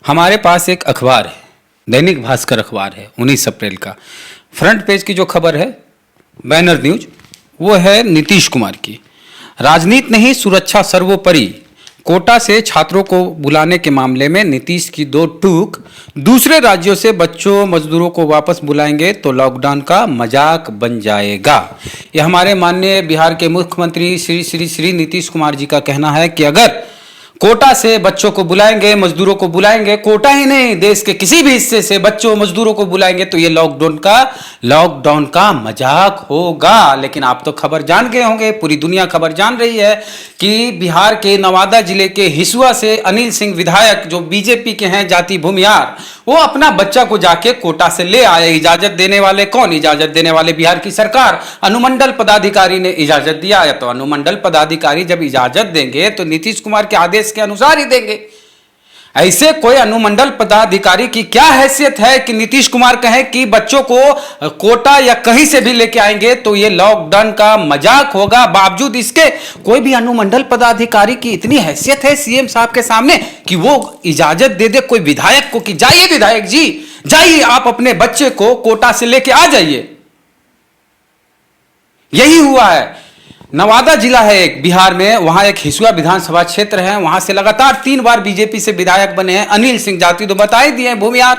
हमारे पास एक अखबार है, दैनिक भास्कर अखबार है, 19 अप्रैल का। फ्रंट पेज की जो खबर है, बैनर न्यूज, वो है नीतीश कुमार की। राजनीति नहीं, सुरक्षा सर्वोपरि। कोटा से छात्रों को बुलाने के मामले में नीतीश की दो टूक। दूसरे राज्यों से बच्चों मजदूरों को वापस बुलाएंगे तो लॉकडाउन का मजाक बन जाएगा। यह हमारे माननीय बिहार के मुख्यमंत्री श्री नीतीश कुमार जी का कहना है कि अगर कोटा से बच्चों को बुलाएंगे, मजदूरों को बुलाएंगे, कोटा ही नहीं देश के किसी भी हिस्से से बच्चों मजदूरों को बुलाएंगे तो ये लॉकडाउन का मजाक होगा। लेकिन आप तो खबर जान गए होंगे, पूरी दुनिया खबर जान रही है कि बिहार के नवादा जिले के हिसुआ से अनिल सिंह विधायक, जो बीजेपी के हैं, जाति भूमिहार, वो अपना बच्चा को जाके कोटा से ले आए। इजाजत देने वाले कौन? इजाजत देने वाले बिहार की सरकार, अनुमंडल पदाधिकारी ने इजाजत दिया है। तो अनुमंडल पदाधिकारी जब इजाजत देंगे तो नीतीश कुमार के आदेश के अनुसार ही देंगे। ऐसे कोई अनुमंडल पदाधिकारी की क्या हैसियत है कि नीतीश कुमार कहें कि बच्चों को कोटा या कहीं से भी लेके आएंगे तो ये लॉकडाउन का मजाक होगा। बावजूद इसके कोई भी अनुमंडल पदाधिकारी की इतनी हैसियत है सीएम साहब के सामने कि वो इजाजत दे दे कोई विधायक को कि जाइए विधायक जी, जाइए आप अपने बच्चे को कोटा से लेके आ जाइए। यही हुआ है। नवादा जिला है एक बिहार में, वहां एक हिसुआ विधानसभा क्षेत्र है, वहां से लगातार 3 बार बीजेपी से विधायक बने हैं अनिल सिंह, जाति तो बताई दिए भूमिहार।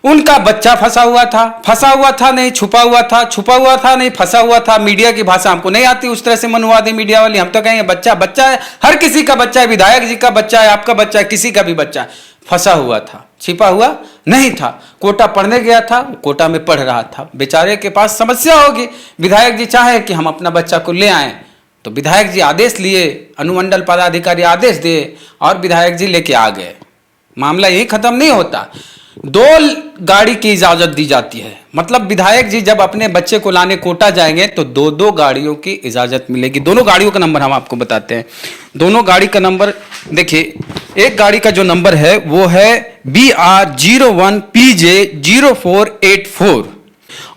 उनका बच्चा फंसा हुआ था नहीं, छुपा हुआ था नहीं, फंसा हुआ था। मीडिया की भाषा हमको नहीं आती उस तरह से मनवादी मीडिया वाली, हम तो कहेंगे बच्चा है, हर किसी का बच्चा है, विधायक जी का बच्चा है, आपका बच्चा है, किसी का भी बच्चा है। फंसा हुआ था, छिपा हुआ नहीं था। कोटा पढ़ने गया था, कोटा में पढ़ रहा था। बेचारे के पास समस्या होगी, विधायक जी चाहे कि हम अपना बच्चा को ले आए तो विधायक जी आदेश लिए, अनुमंडल पदाधिकारी आदेश दिए और विधायक जी लेके आ गए। मामला यही खत्म नहीं होता। 2 गाड़ी की इजाजत दी जाती है, मतलब विधायक जी जब अपने बच्चे को लाने कोटा जाएंगे तो 2 गाड़ियों की इजाजत मिलेगी। दोनों गाड़ियों का नंबर हम आपको बताते हैं। दोनों गाड़ी का नंबर देखिए, एक गाड़ी का जो नंबर है वो है BR01PJ0484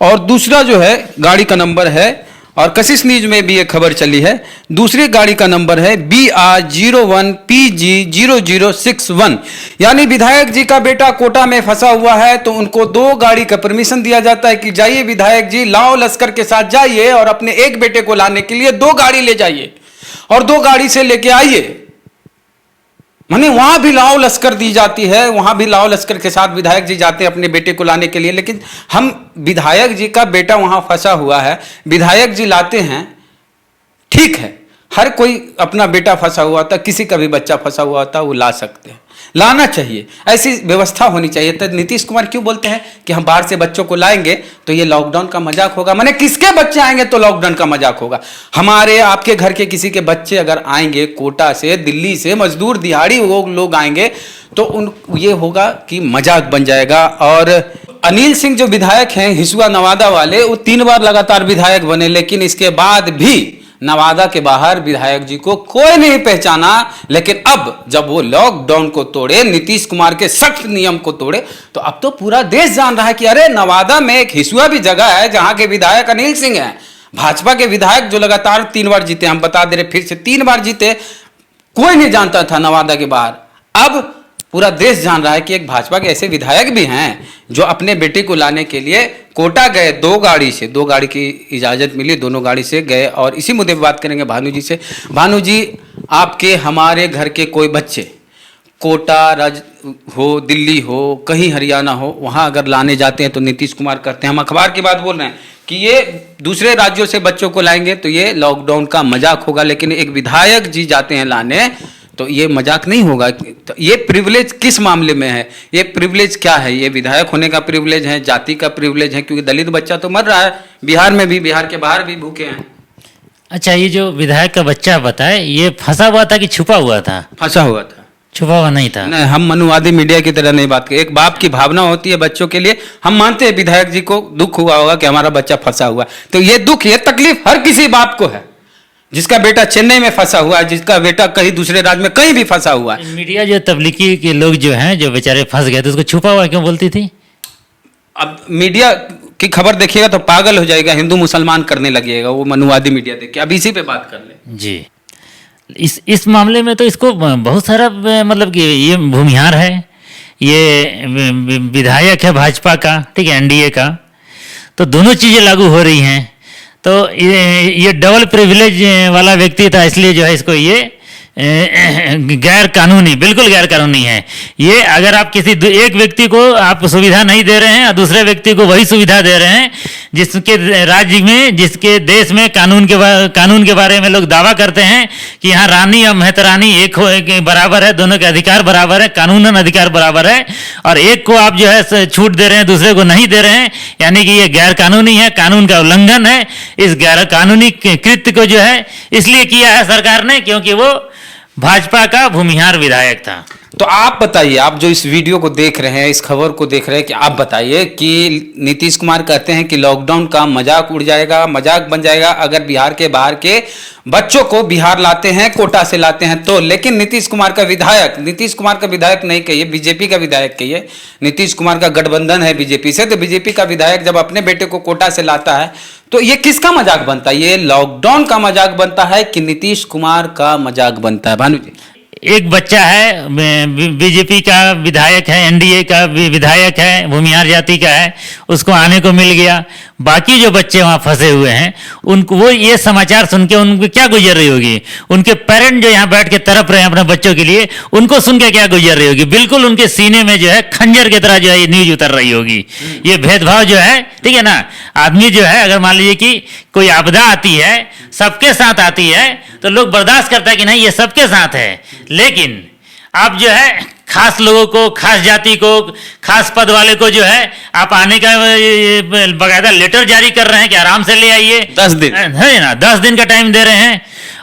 और दूसरा जो है गाड़ी का नंबर है, और कशिश न्यूज में भी एक खबर चली है, दूसरी गाड़ी का नंबर है BR01PG0061। यानी विधायक जी का बेटा कोटा में फंसा हुआ है तो उनको 2 गाड़ी का परमिशन दिया जाता है कि जाइए विधायक जी, लाओ लश्कर के साथ जाइए और अपने एक बेटे को लाने के लिए 2 गाड़ी ले जाइए और 2 गाड़ी से लेके आइए। माने वहां भी लाओ लश्कर दी जाती है, वहां भी लाओ लश्कर के साथ विधायक जी जाते हैं अपने बेटे को लाने के लिए। लेकिन हम विधायक जी का बेटा वहां फंसा हुआ है, विधायक जी लाते हैं, ठीक है, हर कोई अपना बेटा फंसा हुआ था, किसी का भी बच्चा फंसा हुआ था, वो ला सकते हैं, लाना चाहिए, ऐसी व्यवस्था होनी चाहिए। तो नीतीश कुमार क्यों बोलते हैं कि हम बाहर से बच्चों को लाएंगे तो ये लॉकडाउन का मजाक होगा? माने किसके बच्चे आएंगे तो लॉकडाउन का मजाक होगा? हमारे आपके घर के किसी के बच्चे अगर आएंगे कोटा से, दिल्ली से, मजदूर दिहाड़ी वो लोग आएंगे तो ये होगा कि मजाक बन जाएगा। और अनिल सिंह जो विधायक हैं हिसुआ नवादा वाले, वो 3 बार लगातार विधायक बने, लेकिन इसके बाद भी नवादा के बाहर विधायक जी को कोई नहीं पहचाना। लेकिन अब जब वो लॉकडाउन को तोड़े, नीतीश कुमार के सख्त नियम को तोड़े, तो अब तो पूरा देश जान रहा है कि अरे नवादा में एक हिसुआ भी जगह है जहां के विधायक अनिल सिंह हैं, भाजपा के विधायक जो लगातार 3 बार जीते। हम बता दे रहे, फिर से 3 बार जीते, कोई नहीं जानता था नवादा के बाहर। अब पूरा देश जान रहा है कि एक भाजपा के ऐसे विधायक भी हैं जो अपने बेटे को लाने के लिए कोटा गए। 2 गाड़ी से, 2 गाड़ी की इजाजत मिली, दोनों गाड़ी से गए। और इसी मुद्दे पर बात करेंगे भानु जी से। भानु जी, आपके हमारे घर के कोई बच्चे कोटा हो, दिल्ली हो, कहीं हरियाणा हो, वहां अगर लाने जाते हैं तो नीतीश कुमार करते हैं, हम अखबार की बात बोल रहे हैं कि ये दूसरे राज्यों से बच्चों को लाएंगे तो ये लॉकडाउन का मजाक होगा। लेकिन एक विधायक जी जाते हैं लाने तो ये मजाक नहीं होगा। तो ये प्रिविलेज किस मामले में है? ये प्रिविलेज क्या है? ये विधायक होने का प्रिविलेज है, जाति का प्रिविलेज है? क्योंकि दलित बच्चा तो मर रहा है बिहार में भी, बिहार के बाहर भी भूखे हैं। अच्छा, ये जो विधायक का बच्चा बताए, ये फंसा हुआ था कि छुपा हुआ था? फंसा हुआ था, छुपा हुआ नहीं था। नहीं, हम मनुवादी मीडिया की तरह नहीं बात करें। एक बाप की भावना होती है बच्चों के लिए। हम मानते हैं विधायक जी को दुख हुआ होगा कि हमारा बच्चा फंसा हुआ, तो ये दुख, ये तकलीफ हर किसी बाप को है जिसका बेटा चेन्नई में फंसा हुआ है, जिसका बेटा कहीं दूसरे राज्य में कहीं भी फंसा हुआ है। मीडिया जो तबलीगी के लोग जो हैं, जो बेचारे फंस गए थे, उसको छुपा हुआ क्यों बोलती थी? अब मीडिया की खबर देखिएगा तो पागल हो जाएगा, हिंदू मुसलमान करने लगेगा वो मनुवादी मीडिया देख के। अब इसी पे बात कर ले जी। इस मामले में तो इसको बहुत सारा मतलब कि ये भूमिहार है, ये विधायक है भाजपा का, ठीक है, एनडीए का, तो दोनों चीज़ें लागू हो रही हैं। तो ये डबल प्रिविलेज वाला व्यक्ति था, इसलिए जो है इसको ये गैर कानूनी, बिल्कुल गैर कानूनी है ये। अगर आप किसी एक व्यक्ति को आप सुविधा नहीं दे रहे हैं और दूसरे व्यक्ति को वही सुविधा दे रहे हैं जिसके राज्य में, जिसके देश में कानून के बारे में लोग दावा करते हैं कि यहाँ रानी और मेहतरानी एक बराबर है, दोनों के अधिकार बराबर है, कानूनन अधिकार बराबर है, और एक को आप जो है छूट दे रहे हैं, दूसरे को नहीं दे रहे हैं, यानी कि ये गैर कानूनी है, कानून का उल्लंघन है। इस गैर कानूनी कृत्य को जो है इसलिए किया है सरकार ने क्योंकि वो भाजपा का भूमिहार विधायक था। तो आप बताइए, आप जो इस वीडियो को देख रहे हैं, इस खबर को देख रहे हैं, कि आप बताइए कि नीतीश कुमार कहते हैं कि लॉकडाउन का मजाक उड़ जाएगा, मजाक बन जाएगा अगर बिहार के बाहर के बच्चों को बिहार लाते हैं, कोटा से लाते हैं तो। लेकिन नीतीश कुमार का विधायक नहीं कहिए, बीजेपी का विधायक कहिए, नीतीश कुमार का गठबंधन है बीजेपी से, तो बीजेपी का विधायक जब अपने बेटे को कोटा से लाता है तो ये किसका मजाक बनता है? ये लॉकडाउन का मजाक बनता है कि नीतीश कुमार का मजाक बनता है? भानु जी, एक बच्चा है, बीजेपी का विधायक है, एनडीए का विधायक है, भूमिहार जाति का है, उसको आने को मिल गया। बाकी जो बच्चे वहाँ फंसे हुए हैं उनको, वो ये समाचार सुन के उनको क्या गुजर रही होगी? उनके पेरेंट जो यहाँ बैठ के तड़प रहे हैं अपने बच्चों के लिए, उनको सुन के क्या गुजर रही होगी? बिल्कुल उनके सीने में जो है खंजर की तरह जो है ये न्यूज उतर रही होगी। ये भेदभाव जो है, ठीक है ना, आदमी जो है अगर मान लीजिए कि कोई आपदा आती है, सबके साथ आती है, तो लोग बर्दाश्त करता है कि नहीं ये सबके साथ है। लेकिन आप जो है खास लोगों को, खास जाति को, खास पद वाले को जो है आप आने का बकायदा लेटर जारी कर रहे हैं कि आराम से ले आइए, 10 दिन है ना, 10 दिन का टाइम दे रहे हैं,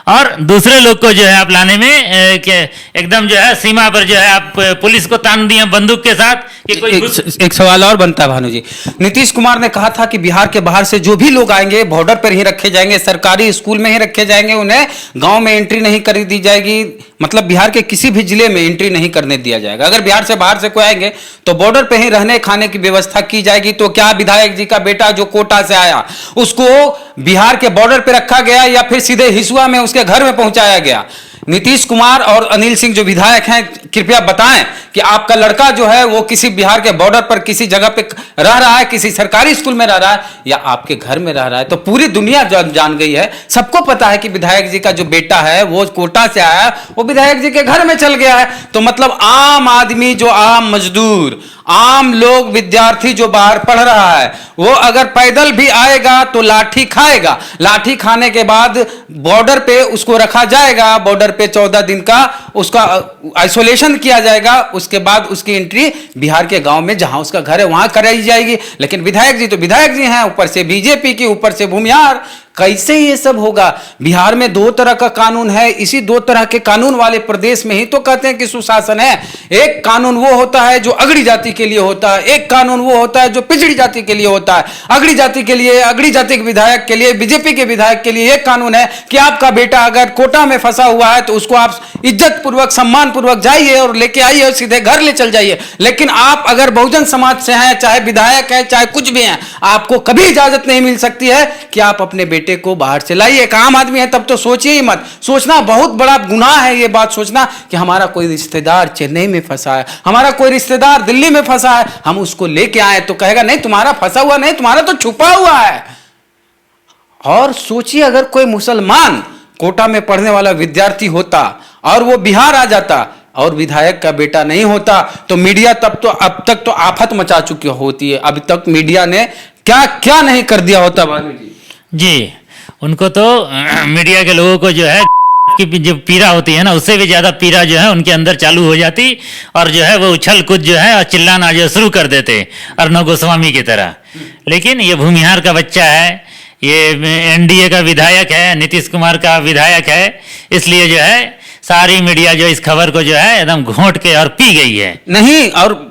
और दूसरे लोग को जो है आप लाने में एकदम जो है सीमा पर जो है आप पुलिस को तान दिए बंदूक के साथ कि कोई एक सवाल और बनता है भानु जी। नीतीश कुमार ने कहा था कि बिहार के बाहर से जो भी लोग आएंगे बॉर्डर पर ही रखे जाएंगे, सरकारी स्कूल में ही रखे जाएंगे, उन्हें गांव में एंट्री नहीं कर दी जाएगी, मतलब बिहार के किसी भी जिले में एंट्री नहीं करने दिया जाएगा। अगर बिहार से बाहर से कोई आएंगे तो बॉर्डर पे ही रहने खाने की व्यवस्था की जाएगी। तो क्या विधायक जी का बेटा जो कोटा से आया उसको बिहार के बॉर्डर पे रखा गया या फिर सीधे हिसुआ में उसके घर में पहुंचाया गया? नीतीश कुमार और अनिल सिंह जो विधायक हैं, कृपया बताएं कि आपका लड़का जो है वो किसी बिहार के बॉर्डर पर किसी जगह पे रह रहा है, किसी सरकारी स्कूल में रह रहा है या आपके घर में रह रहा है? तो पूरी दुनिया जान गई है, सबको पता है कि विधायक जी का जो बेटा है वो कोटा से आया है, वो विधायक जी के घर में चल गया है। तो मतलब आम आदमी, जो आम मजदूर, आम लोग, विद्यार्थी जो बाहर पढ़ रहा है, वो अगर पैदल भी आएगा तो लाठी खाएगा। लाठी खाने के बाद बॉर्डर पे उसको रखा जाएगा, बॉर्डर पे 14 दिन का उसका आइसोलेशन किया जाएगा, उसके बाद उसकी एंट्री बिहार के गांव में जहां उसका घर है वहां कराई जाएगी। लेकिन विधायक जी तो विधायक जी हैं, ऊपर से बीजेपी की, ऊपर से भूमिहार, कैसे ये सब होगा? बिहार में 2 तरह का कानून है, इसी 2 तरह के कानून वाले प्रदेश में ही तो कहते हैं कि सुशासन है। एक कानून वो होता है जो अगड़ी जाति के लिए होता है, एक कानून वो होता है जो पिछड़ी जाति के लिए होता है। अगड़ी जाति के लिए, अगड़ी जाति के विधायक के लिए, बीजेपी के विधायक के लिए एक कानून है कि आपका बेटा अगर कोटा में फंसा हुआ है तो उसको आप इज्जत पूर्वक, सम्मान पूर्वक जाइए और लेके आइए और सीधे घर ले चल जाइए। लेकिन आप अगर बहुजन समाज से हैं, चाहे विधायक है, चाहे कुछ भी हैं, आपको कभी इजाजत नहीं मिल सकती है कि आप अपने बेटे को बाहर से लाइए। एक आम आदमी है तब तो सोचिए ही मत। सोचना बहुत बड़ा गुनाह है ये बात सोचना कि हमारा कोई रिश्तेदार चेन्नई में फंसा है, हमारा कोई रिश्तेदार दिल्ली में फंसा है, हम उसको लेके आए तो कहेगा नहीं तुम्हारा फंसा हुआ नहीं, तुम्हारा तो छुपा हुआ है। और सोचिए अगर कोई मुसलमान कोटा में पढ़ने वाला विद्यार्थी होता और वो बिहार आ जाता और विधायक का बेटा नहीं होता तो मीडिया अब तक तो आफत मचा चुकी होती है। अभी तक मीडिया ने क्या क्या नहीं कर दिया होता भानु जी। उनको तो मीडिया के लोगों को जो है की जो पीड़ा होती है ना, उससे भी ज्यादा पीड़ा जो है उनके अंदर चालू हो जाती और जो है वो उछल कूद जो है और चिल्लाना जो शुरू कर देते अर्णव गोस्वामी की तरह। लेकिन ये भूमिहार का बच्चा है, ये एनडीए का विधायक है, नीतीश कुमार का विधायक है, इसलिए जो है सारी मीडिया जो इस खबर को जो है एकदम घोंट के और पी गई है। नहीं, और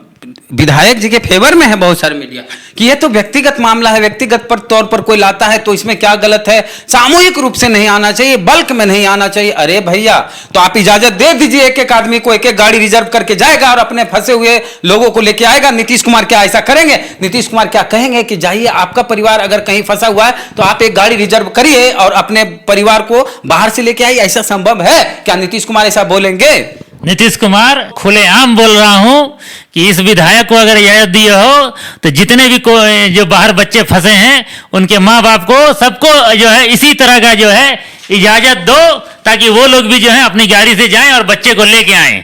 विधायक जी के फेवर में है बहुत सारे मीडिया कि ये तो व्यक्तिगत मामला है, व्यक्तिगत पर तौर पर कोई लाता है तो इसमें क्या गलत है, सामूहिक रूप से नहीं आना चाहिए, बल्क में नहीं आना चाहिए। अरे भैया, तो आप इजाजत दे दीजिए, एक एक आदमी को एक एक गाड़ी रिजर्व करके जाएगा और अपने फंसे हुए लोगों को लेके आएगा। नीतीश कुमार क्या ऐसा करेंगे? नीतीश कुमार क्या कहेंगे कि जाइए, आपका परिवार अगर कहीं फंसा हुआ है तो आप एक गाड़ी रिजर्व करिए और अपने परिवार को बाहर से लेके आइए? ऐसा संभव है क्या? नीतीश कुमार ऐसा बोलेंगे? नीतीश कुमार खुलेआम बोल रहा हूं कि इस विधायक को अगर इजाजत दिए हो तो जितने भी जो बाहर बच्चे फंसे हैं उनके माँ बाप को सबको जो है इसी तरह का जो है इजाजत दो, ताकि वो लोग भी जो है अपनी गाड़ी से जाएं और बच्चे को लेके आएं।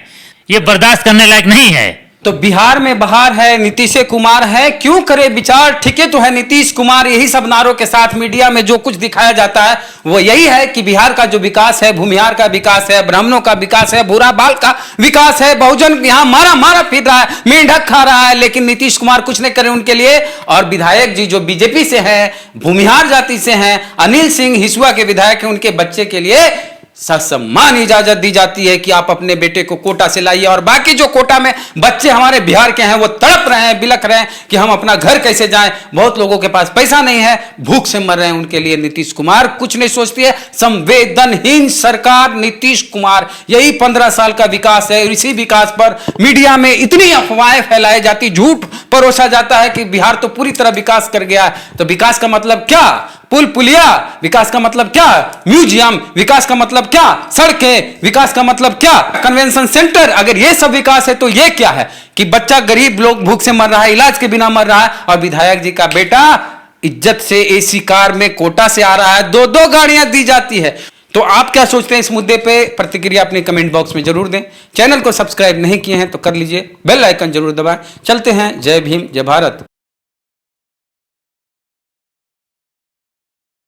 ये बर्दाश्त करने लायक नहीं है। तो बिहार में बहार है, नीतीश कुमार है, क्यों करे विचार, ठीक है तो है नीतीश कुमार। यही सब नारों के साथ मीडिया में जो कुछ दिखाया जाता है वो यही है कि बिहार का जो विकास है, भूमिहार का विकास है, ब्राह्मणों का विकास है, भूरा बाल का विकास है, बहुजन यहां मारा मारा फिर रहा है, मेंढक खा रहा है, लेकिन नीतीश कुमार कुछ नहीं करे उनके लिए। और विधायक जी जो बीजेपी से है, भूमिहार जाति से हैं, अनिल सिंह हिसुआ के विधायक हैं, उनके बच्चे के लिए ससम्मान इजाजत दी जाती है कि आप अपने बेटे को कोटा से लाइए। और बाकी जो कोटा में बच्चे हमारे बिहार के हैं वो तड़प रहे हैं, बिलख रहे हैं कि हम अपना घर कैसे जाएं, बहुत लोगों के पास पैसा नहीं है, भूख से मर रहे हैं, उनके लिए नीतीश कुमार कुछ नहीं सोचती है। संवेदनहीन सरकार नीतीश कुमार, यही 15 साल का विकास है। इसी विकास पर मीडिया में इतनी अफवाहें फैलाई जाती, झूठ परोसा जाता है कि बिहार तो पूरी तरह विकास कर गया है। तो विकास का मतलब क्या? पुल पुलिया। विकास का मतलब क्या? म्यूजियम। विकास का मतलब क्या? सड़कें। विकास का मतलब क्या? Convention centre. अगर ये सब विकास है तो ये क्या है कि बच्चा गरीब लोग भूख से मर रहा है, इलाज के बिना मर रहा है, और विधायक जी का बेटा इज्जत से एसी कार में कोटा से आ रहा है, 2-2 गाड़ियां दी जाती है। तो आप क्या सोचते हैं इस मुद्दे पे? प्रतिक्रिया अपने कमेंट बॉक्स में जरूर दें। चैनल को सब्सक्राइब नहीं किए हैं तो कर लीजिए, बेल आइकन जरूर दबाएं। चलते हैं। जय भीम, जय भारत।